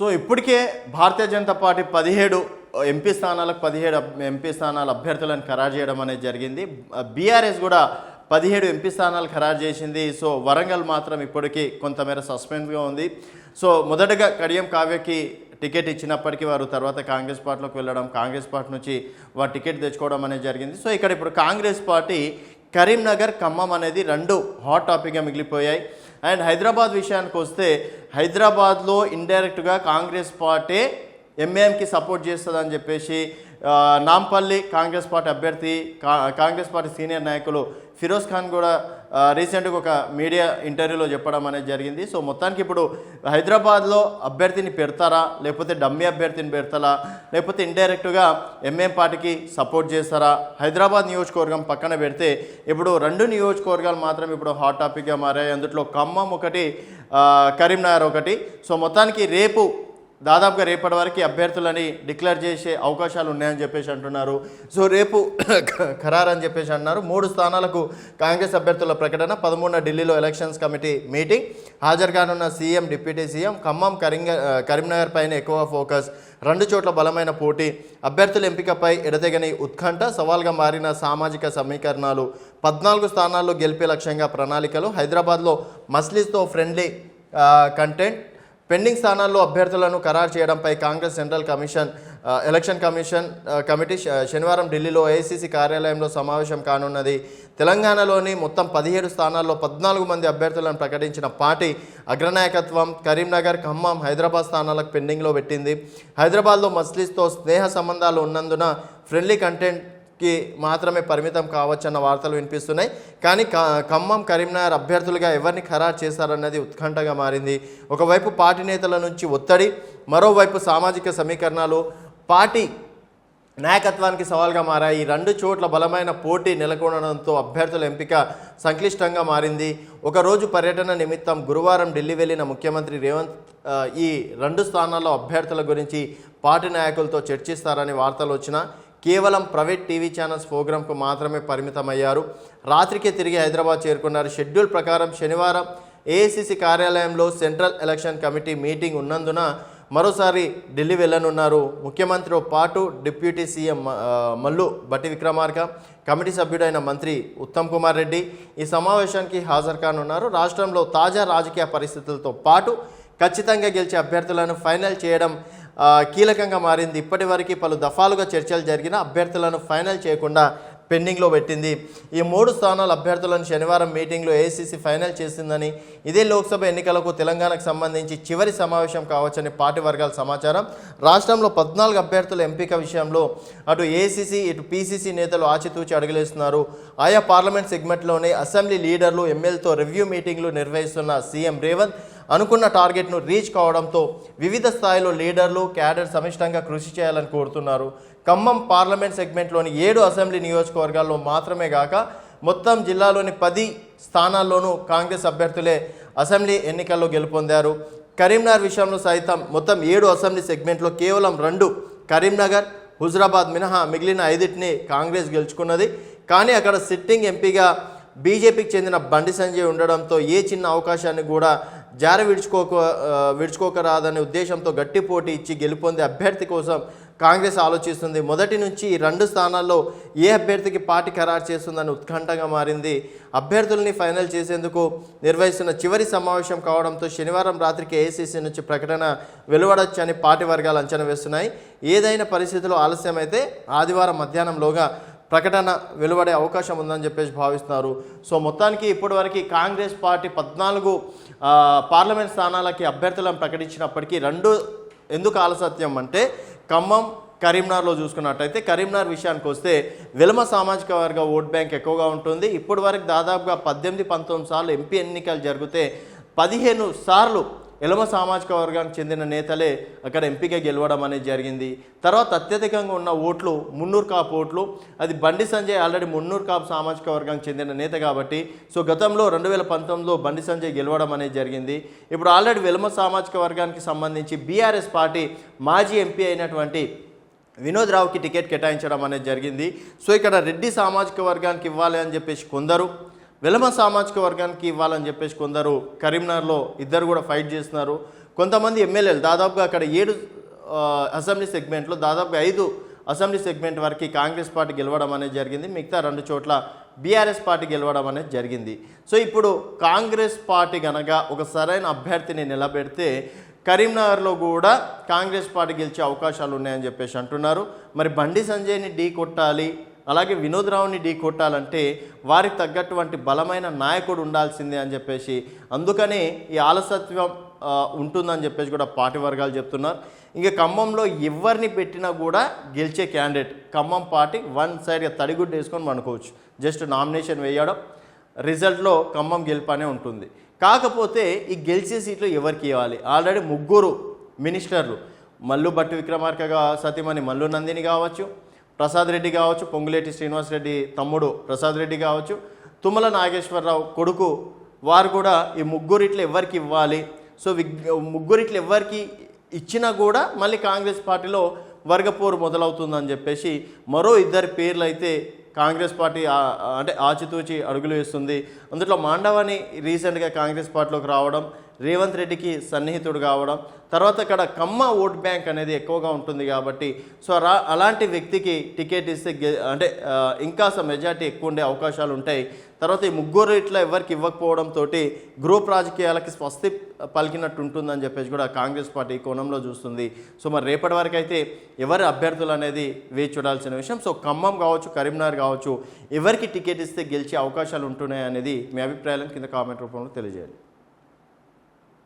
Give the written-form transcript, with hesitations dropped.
So ఇప్పటికే Bharatiya Janata party 17 MP స్థానాల అభ్యర్థులను ఖరారు చేయడం అనేది జరిగింది. బీఆర్ఎస్ కూడా 17 ఎంపీ స్థానాలు ఖరారు చేసింది. సో వరంగల్ మాత్రం ఇప్పటికీ కొంతమేర సస్పెన్స్గా ఉంది. సో మొదటగా కడియం కావ్యకి టికెట్ ఇచ్చినప్పటికీ వారు తర్వాత కాంగ్రెస్ పార్టీలోకి వెళ్ళడం, కాంగ్రెస్ పార్టీ నుంచి వారు టికెట్ తెచ్చుకోవడం అనేది జరిగింది. సో ఇక్కడ ఇప్పుడు కాంగ్రెస్ పార్టీ కరీంనగర్, ఖమ్మం అనేది 2 హాట్ టాపిక్గా మిగిలిపోయాయి. అండ్ హైదరాబాద్ విషయానికి వస్తే హైదరాబాద్లో ఇండైరెక్ట్గా కాంగ్రెస్ పార్టీ ఎంఏఎంకి సపోర్ట్ చేస్తుందని చెప్పేసి నాంపల్లి కాంగ్రెస్ పార్టీ అభ్యర్థి కాంగ్రెస్ పార్టీ సీనియర్ నాయకులు ఫిరోజ్ ఖాన్ కూడా రీసెంట్గా ఒక మీడియా ఇంటర్వ్యూలో చెప్పడం అనేది జరిగింది. సో మొత్తానికి ఇప్పుడు హైదరాబాద్లో అభ్యర్థిని పెడతారా, లేకపోతే డమ్మీ అభ్యర్థిని పెడతారా, లేకపోతే ఇండైరెక్ట్గా ఎంఏఎం పార్టీకి సపోర్ట్ చేస్తారా? హైదరాబాద్ నియోజకవర్గం పక్కన పెడితే ఇప్పుడు 2 నియోజకవర్గాలు మాత్రం ఇప్పుడు హాట్ టాపిక్గా మారాయి. అందులో ఖమ్మం ఒకటి, కరీంనగర్ ఒకటి. సో మొత్తానికి దాదాపుగా రేపటి వరకు అభ్యర్థులని డిక్లేర్ చేసే అవకాశాలు ఉన్నాయని చెప్పేసి అంటున్నారు. సో రేపు ఖరారు అని చెప్పేసి అన్నారు. 3 స్థానాలకు కాంగ్రెస్ అభ్యర్థుల ప్రకటన. 13న ఢిల్లీలో ఎలక్షన్స్ కమిటీ మీటింగ్. హాజరుగానున్న CM, deputy CM. Khammam, Karimnagar పైన ఎక్కువ ఫోకస్. 2 చోట్ల బలమైన పోటీ. అభ్యర్థుల ఎంపికపై ఎడతెగని ఉత్కంఠ. సవాల్గా మారిన సామాజిక సమీకరణాలు. 14 స్థానాల్లో గెలిపే లక్ష్యంగా ప్రణాళికలు. హైదరాబాద్లో మస్లిస్తో ఫ్రెండ్లీ కంటెంట్. పెండింగ్ స్థానాల్లో అభ్యర్థులను ఖరారు చేయడంపై కాంగ్రెస్ సెంట్రల్ ఎలక్షన్ కమిటీ శనివారం ఢిల్లీలో ఏఐసీసీ కార్యాలయంలో సమావేశం కానున్నది. తెలంగాణలోని మొత్తం 17 స్థానాల్లో 14 మంది అభ్యర్థులను ప్రకటించిన పార్టీ అగ్రనాయకత్వం కరీంనగర్, ఖమ్మం, హైదరాబాద్ స్థానాలకు పెండింగ్లో పెట్టింది. హైదరాబాద్లో మస్లిస్తో స్నేహ సంబంధాలు ఉన్నందున ఫ్రెండ్లీ కంటెంట్ మాత్రమే పరిమితం కావచ్చన్న వార్తలు వినిపిస్తున్నాయి. కానీ ఖమ్మం, కరీంనగర్ అభ్యర్థులుగా ఎవరిని ఖరారు చేశారన్నది ఉత్కంఠగా మారింది. ఒకవైపు పార్టీ నేతల నుంచి ఒత్తిడి, మరోవైపు సామాజిక సమీకరణాలు పార్టీ నాయకత్వానికి సవాల్గా మారాయి. 2 చోట్ల బలమైన పోటీ నెలకొనడంతో అభ్యర్థుల ఎంపిక సంక్లిష్టంగా మారింది. ఒకరోజు పర్యటన నిమిత్తం గురువారం ఢిల్లీ వెళ్లిన ముఖ్యమంత్రి రేవంత్ ఈ 2 స్థానాల్లో అభ్యర్థుల గురించి పార్టీ నాయకులతో చర్చిస్తారని వార్తలు వచ్చినా కేవలం ప్రైవేట్ టీవీ ఛానల్స్ ప్రోగ్రాంకు మాత్రమే పరిమితమయ్యారు. రాత్రికే తిరిగి హైదరాబాద్ చేరుకున్నారు. షెడ్యూల్ ప్రకారం శనివారం ఏఐసీసీ కార్యాలయంలో సెంట్రల్ ఎలక్షన్ కమిటీ మీటింగ్ ఉన్నందున మరోసారి ఢిల్లీ వెళ్లనున్నారు. ముఖ్యమంత్రితో పాటు deputy CM Mallu Bhatti Vikramarka, committee సభ్యుడైన మంత్రి ఉత్తమ్ కుమార్ రెడ్డి ఈ సమావేశానికి హాజరు కానున్నారు. రాష్ట్రంలో తాజా రాజకీయ పరిస్థితులతో పాటు ఖచ్చితంగా గెలిచే అభ్యర్థులను ఫైనల్ చేయడం కీలకంగా మారింది. ఇప్పటి వరకు పలు దఫాలుగా చర్చలు జరిగిన అభ్యర్థులను ఫైనల్ చేయకుండా పెండింగ్లో పెట్టింది. ఈ 3 స్థానాల అభ్యర్థులను శనివారం మీటింగ్లో ఏఐసీసీ ఫైనల్ చేసిందని, ఇదే లోక్సభ ఎన్నికలకు తెలంగాణకు సంబంధించి చివరి సమావేశం కావచ్చని పార్టీ వర్గాల సమాచారం. రాష్ట్రంలో 14 అభ్యర్థుల ఎంపిక విషయంలో అటు ఏఐసీసీ, ఇటు పీసీసీ నేతలు ఆచితూచి అడుగులేస్తున్నారు. ఆయా పార్లమెంట్ సెగ్మెంట్లోనే అసెంబ్లీ లీడర్లు, ఎమ్మెల్యేలతో రివ్యూ మీటింగ్లు నిర్వహిస్తున్న సీఎం రేవంత్ అనుకున్న టార్గెట్ను రీచ్ కావడంతో వివిధ స్థాయిలో లీడర్లు, క్యాడర్ సమిష్టంగా కృషి చేయాలని కోరుతున్నారు. ఖమ్మం పార్లమెంట్ సెగ్మెంట్లోని 7 అసెంబ్లీ నియోజకవర్గాల్లో మాత్రమే గాక మొత్తం జిల్లాలోని 10 స్థానాల్లోనూ కాంగ్రెస్ అభ్యర్థులే అసెంబ్లీ ఎన్నికల్లో గెలుపొందారు. కరీంనగర్ విషయంలో సైతం మొత్తం 7 అసెంబ్లీ సెగ్మెంట్లో కేవలం 2 కరీంనగర్, హుజురాబాద్ మినహా మిగిలిన 5 కాంగ్రెస్ గెలుచుకున్నది. కానీ అక్కడ సిట్టింగ్ ఎంపీగా బీజేపీకి చెందిన బండి సంజయ్ ఉండడంతో ఏ చిన్న అవకాశాన్ని కూడా విడుచుకోకరాదనే ఉద్దేశంతో గట్టి పోటీ ఇచ్చి గెలుపొందే అభ్యర్థి కోసం కాంగ్రెస్ ఆలోచిస్తుంది. మొదటి నుంచి 2 స్థానాల్లో ఏ అభ్యర్థికి పార్టీ ఖరారు చేస్తుందని ఉత్కంఠగా మారింది. అభ్యర్థుల్ని ఫైనల్ చేసేందుకు నిర్వహిస్తున్న చివరి సమావేశం కావడంతో శనివారం రాత్రికి ఏఐసీసీ నుంచి ప్రకటన వెలువడొచ్చని పార్టీ వర్గాలు అంచనా వేస్తున్నాయి. ఏదైనా పరిస్థితుల్లో ఆలస్యమైతే ఆదివారం మధ్యాహ్నంలోగా ప్రకటన వెలువడే అవకాశం ఉందని చెప్పేసి భావిస్తున్నారు. సో మొత్తానికి ఇప్పటివరకు కాంగ్రెస్ పార్టీ 14 పార్లమెంట్ స్థానాలకి అభ్యర్థులను ప్రకటించినప్పటికీ 2 ఎందుకు ఆలస్యం అంటే ఖమ్మం, కరీంనగర్లో చూసుకున్నట్టయితే కరీంనగర్ విషయానికి వస్తే వెలమ సామాజిక వర్గ ఓట్ బ్యాంక్ ఎక్కువగా ఉంటుంది. ఇప్పటివరకు దాదాపుగా 18-19 సార్లు ఎంపీ ఎన్నికలు జరిగితే 15 సార్లు ఎలమ సామాజిక వర్గానికి చెందిన నేతలే అక్కడ ఎంపీగా గెలవడం అనేది జరిగింది. తర్వాత అత్యధికంగా ఉన్న ఓట్లు 300 కాపు ఓట్లు. అది బండి సంజయ్ ఆల్రెడీ 300 కాపు సామాజిక వర్గానికి చెందిన నేత కాబట్టి సో గతంలో 2019లో బండి సంజయ్ గెలవడం అనేది జరిగింది. ఇప్పుడు ఆల్రెడీ వెలమ సామాజిక వర్గానికి సంబంధించి బీఆర్ఎస్ పార్టీ మాజీ ఎంపీ అయినటువంటి వినోద్ రావుకి టికెట్ కేటాయించడం అనేది జరిగింది. సో ఇక్కడ రెడ్డి సామాజిక వర్గానికి ఇవ్వాలి అని చెప్పేసి కొందరు, వెలమ సామాజిక వర్గానికి ఇవ్వాలని చెప్పేసి కొందరు కరీంనగర్లో ఇద్దరు కూడా ఫైట్ చేస్తున్నారు. కొంతమంది ఎమ్మెల్యేలు దాదాపుగా అక్కడ 7 అసెంబ్లీ సెగ్మెంట్లో దాదాపుగా 5 అసెంబ్లీ సెగ్మెంట్ వరకు కాంగ్రెస్ పార్టీ గెలవడం అనేది జరిగింది. మిగతా 2 చోట్ల బీఆర్ఎస్ పార్టీ గెలవడం అనేది జరిగింది. సో ఇప్పుడు కాంగ్రెస్ పార్టీ కనుక ఒక సరైన అభ్యర్థిని నిలబెడితే కరీంనగర్లో కూడా కాంగ్రెస్ పార్టీ గెలిచే అవకాశాలు ఉన్నాయని చెప్పేసి అంటున్నారు. మరి బండి సంజయ్ని ఢీ కొట్టాలి, అలాగే వినోద్ రావుని ఢీ కొట్టాలంటే వారికి తగ్గటువంటి బలమైన నాయకుడు ఉండాల్సిందే అని చెప్పేసి, అందుకనే ఈ ఆలసత్వం ఉంటుందని చెప్పేసి కూడా పార్టీ వర్గాలు చెప్తున్నారు. ఇంకా ఖమ్మంలో ఎవరిని పెట్టినా కూడా గెలిచే క్యాండిడేట్ ఖమ్మం పార్టీ వన్ సైడ్గా తడిగుడ్డు వేసుకొని అనుకోవచ్చు. జస్ట్ నామినేషన్ వేయడం, రిజల్ట్లో ఖమ్మం గెలుపనే ఉంటుంది. కాకపోతే ఈ గెలిచే సీట్లు ఎవరికి ఇవ్వాలి? ఆల్రెడీ 3 మినిస్టర్లు, మల్లు భట్టి విక్రమార్క సతీమణి మల్లు నందిని కావచ్చు, ప్రసాద్ రెడ్డి కావచ్చు, పొంగులేటి శ్రీనివాసరెడ్డి తమ్ముడు ప్రసాద్ రెడ్డి కావచ్చు, తుమ్మల నాగేశ్వరరావు కొడుకు, వారు కూడా ఈ 3 ఇట్లా ఎవరికి ఇవ్వాలి? సో 3 ఇట్లా ఎవరికి ఇచ్చినా కూడా మళ్ళీ కాంగ్రెస్ పార్టీలో వర్గపోరు మొదలవుతుందని చెప్పేసి మరో 2 పేర్లు అయితే కాంగ్రెస్ పార్టీ అంటే ఆచితూచి అడుగులు వేస్తుంది. అందులో మాండవని రీసెంట్గా కాంగ్రెస్ పార్టీలోకి రావడం, రేవంత్ రెడ్డికి సన్నిహితుడు కావడం, తర్వాత అక్కడ కమ్మ ఓట్ బ్యాంక్ అనేది ఎక్కువగా ఉంటుంది కాబట్టి సో అలాంటి వ్యక్తికి టికెట్ ఇస్తే అంటే ఇంకా మెజార్టీ ఎక్కువ ఉండే అవకాశాలు ఉంటాయి. తర్వాత ఈ 3 ఇట్లా ఎవరికి ఇవ్వకపోవడంతో గ్రూప్ రాజకీయాలకి స్వస్తి పలికినట్టు ఉంటుందని చెప్పేసి కూడా కాంగ్రెస్ పార్టీ కోణంలో చూస్తుంది. సో మరి రేపటి వరకు అయితే ఎవరి అభ్యర్థులు అనేది వేచి చూడాల్సిన విషయం. సో ఖమ్మం కావచ్చు, కరీంనగర్ కావచ్చు, ఎవరికి టికెట్ ఇస్తే గెలిచే అవకాశాలు ఉంటున్నాయి అనేది మీ అభిప్రాయాలను కింద కామెంట్ రూపంలో తెలియజేయాలి.